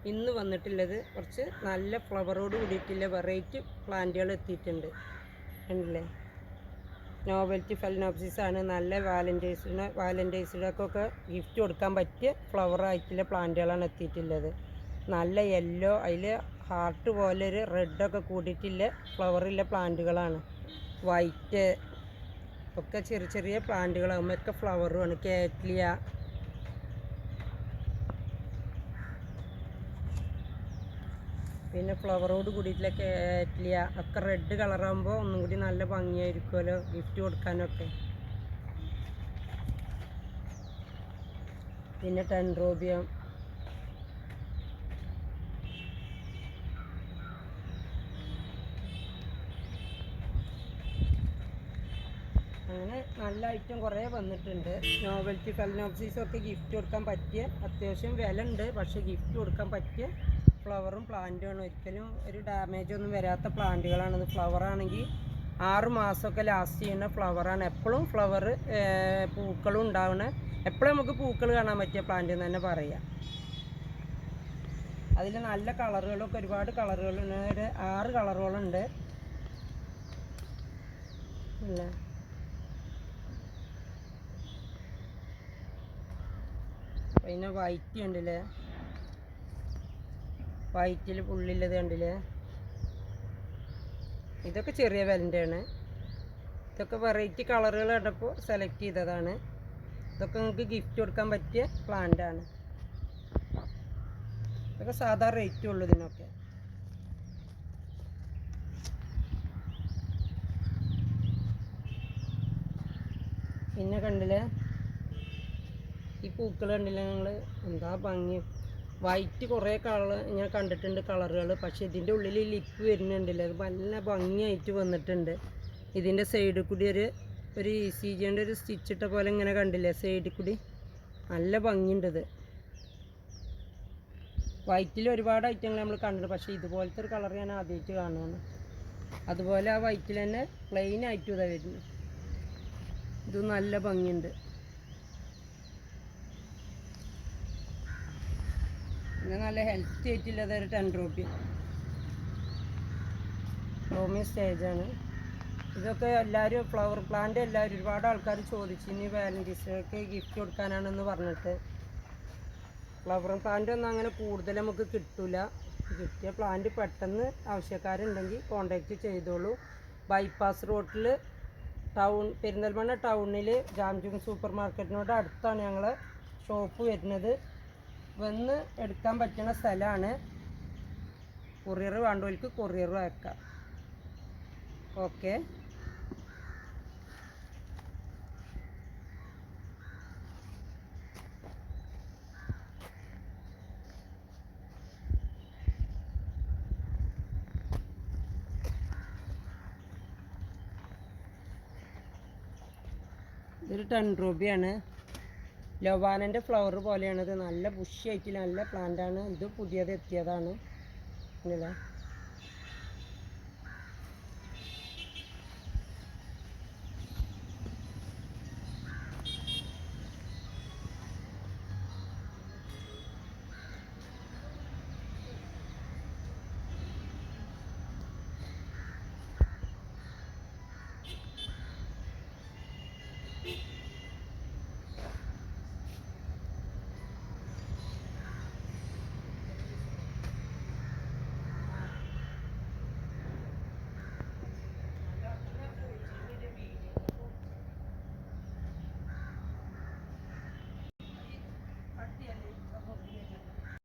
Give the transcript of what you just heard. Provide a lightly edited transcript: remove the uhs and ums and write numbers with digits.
ഇന്ന് വന്നിട്ടുള്ളത് കുറച്ച് നല്ല ഫ്ലവറോട് കൂടിയിട്ടുള്ള വെറൈറ്റി പ്ലാന്റുകൾ എത്തിയിട്ടുണ്ട്. കണ്ടില്ലേ, നോവൽറ്റി ഫെലനോപ്സിസ് ആണ്. നല്ല വാലൻറ്റൈൻസിനൊക്കെ ഗിഫ്റ്റ് കൊടുക്കാൻ പറ്റിയ ഫ്ലവറായിട്ടുള്ള പ്ലാന്റുകളാണ് എത്തിയിട്ടുള്ളത്. നല്ല യെല്ലോ, അതിൽ ഹാർട്ട് പോലെ ഒരു റെഡൊക്കെ കൂടിയിട്ടുള്ള ഫ്ലവറുള്ള പ്ലാന്റുകളാണ്. വൈറ്റ് ഒക്കെ ചെറിയ ചെറിയ പ്ലാന്റുകളാകുമ്പോൾ ഫ്ലവറുമാണ്. കാറ്റ്ലിയ, പിന്നെ ഫ്ലവറോട് കൂടിയിട്ടുള്ള കാറ്റ്ലിയ ഒക്കെ റെഡ് കളറാകുമ്പോൾ ഒന്നും കൂടി നല്ല ഭംഗിയായിരിക്കുമല്ലോ ഗിഫ്റ്റ് കൊടുക്കാനൊക്കെ. പിന്നെ ടെൻഡ്രോബിയം, അങ്ങനെ നല്ല ഐറ്റം കുറേ വന്നിട്ടുണ്ട്. നോവൽറ്റി ഫെലനോപ്സിസ് ഒക്കെ ഗിഫ്റ്റ് കൊടുക്കാൻ പറ്റിയ, അത്യാവശ്യം വില ഉണ്ട്, പക്ഷേ ഗിഫ്റ്റ് കൊടുക്കാൻ പറ്റിയ ഫ്ലവറും പ്ലാന്റുമാണ്. ഒരിക്കലും ഒരു ഡാമേജ് ഒന്നും വരാത്ത പ്ലാന്റുകളാണിത്. ഫ്ലവറാണെങ്കിൽ 6 മാസമൊക്കെ ലാസ്റ്റ് ചെയ്യുന്ന ഫ്ലവറാണ്. എപ്പോഴും ഫ്ലവർ പൂക്കളും ഉണ്ടാവണ, എപ്പോഴും നമുക്ക് പൂക്കൾ കാണാൻ പറ്റിയ പ്ലാന്റ് എന്ന് തന്നെ പറയാം. അതിൽ നല്ല കളറുകളൊക്കെ ഒരുപാട് കളറുകളുണ്ട്. ഒരു 6 കളറുകളുണ്ട്. പിന്നെ വൈറ്റ് കണ്ടില്ലേ, വൈറ്റിൽ പുള്ളില്ലത് കണ്ടില്ലേ. ഇതൊക്കെ ചെറിയ വിലൻ്റെയാണ്. ഇതൊക്കെ വെറൈറ്റി കളറുകൾ കണ്ടപ്പോൾ സെലക്ട് ചെയ്തതാണ്. ഇതൊക്കെ നിങ്ങൾക്ക് ഗിഫ്റ്റ് കൊടുക്കാൻ പറ്റിയ പ്ലാന്റാണ്. ഇതൊക്കെ സാധാ റേറ്റും ഉള്ളൂ ഇതിനൊക്കെ. പിന്നെ കണ്ടില്ലേ, ഈ പൂക്കൾ കണ്ടില്ലേ നിങ്ങൾ, എന്താ ഭംഗി. വൈറ്റ് കുറേ കളർ ഞാൻ കണ്ടിട്ടുണ്ട് കളറുകൾ, പക്ഷേ ഇതിൻ്റെ ഉള്ളിൽ ലിപ്പ് വരുന്നുണ്ടല്ലോ, അത് നല്ല ഭംഗിയായിട്ട് വന്നിട്ടുണ്ട്. ഇതിൻ്റെ സൈഡിൽ കൂടി ഒരു ECGൻ്റെ ഒരു സ്റ്റിച്ച് ഇട്ട പോലെ ഇങ്ങനെ കണ്ടില്ലേ, സൈഡിൽ കൂടി നല്ല ഭംഗിയുണ്ട്. ഇത് വൈറ്റിൽ ഒരുപാട് ഐറ്റങ്ങൾ നമ്മൾ കണ്ടിട്ടുണ്ട്, പക്ഷേ ഇതുപോലത്തെ ഒരു കളർ ഞാൻ ആദ്യമായിട്ട് കാണുകയാണ്. അതുപോലെ ആ വൈറ്റിൽ തന്നെ പ്ലെയിൻ ആയിട്ടും ഇതാ വരുന്നു. ഇത് നല്ല ഭംഗിയുണ്ട്. പിന്നെ നല്ല ഹെൽത്തി ആയിട്ടുള്ളത് ഒരു ടെൻഡ്രോബിയം റോമി സ്റ്റേജാണ്. ഇതൊക്കെ എല്ലാവരും ഫ്ലവർ പ്ലാന്റ് എല്ലാവരും ഒരുപാട് ആൾക്കാർ ചോദിച്ചു, ഇനി വാലൻറ്റൈൻസിനൊക്കെ ഗിഫ്റ്റ് കൊടുക്കാനാണെന്ന് പറഞ്ഞിട്ട്. ഫ്ലവർ പ്ലാന്റ് ഒന്നും അങ്ങനെ കൂടുതൽ നമുക്ക് കിട്ടില്ല. കിട്ടിയ പ്ലാന്റ് പെട്ടെന്ന് ആവശ്യക്കാരുണ്ടെങ്കിൽ കോണ്ടാക്റ്റ് ചെയ്തോളൂ. ബൈപ്പാസ് റോഡിൽ പെരിന്തൽമണ്ണ ടൗണിൽ ജാംജും സൂപ്പർ മാർക്കറ്റിനോട് അടുത്താണ് ഞങ്ങൾ ഷോപ്പ് വരുന്നത്. വന്ന് എടുക്കാൻ പറ്റുന്ന സ്ഥലമാണ്. കൊറിയർ വേണ്ടവർക്ക് കൊറിയർ അയക്കാം. ഓക്കെ. ഇതൊരു ടെൻഡ്രോബിയാണ്. ലൊവാനൻ്റെ ഫ്ലവർ പോലെയാണിത്. നല്ല ബുഷി ആയിട്ട് നല്ല പ്ലാന്റാണ്. ഇത് പുതിയത് എത്തിയതാണ്.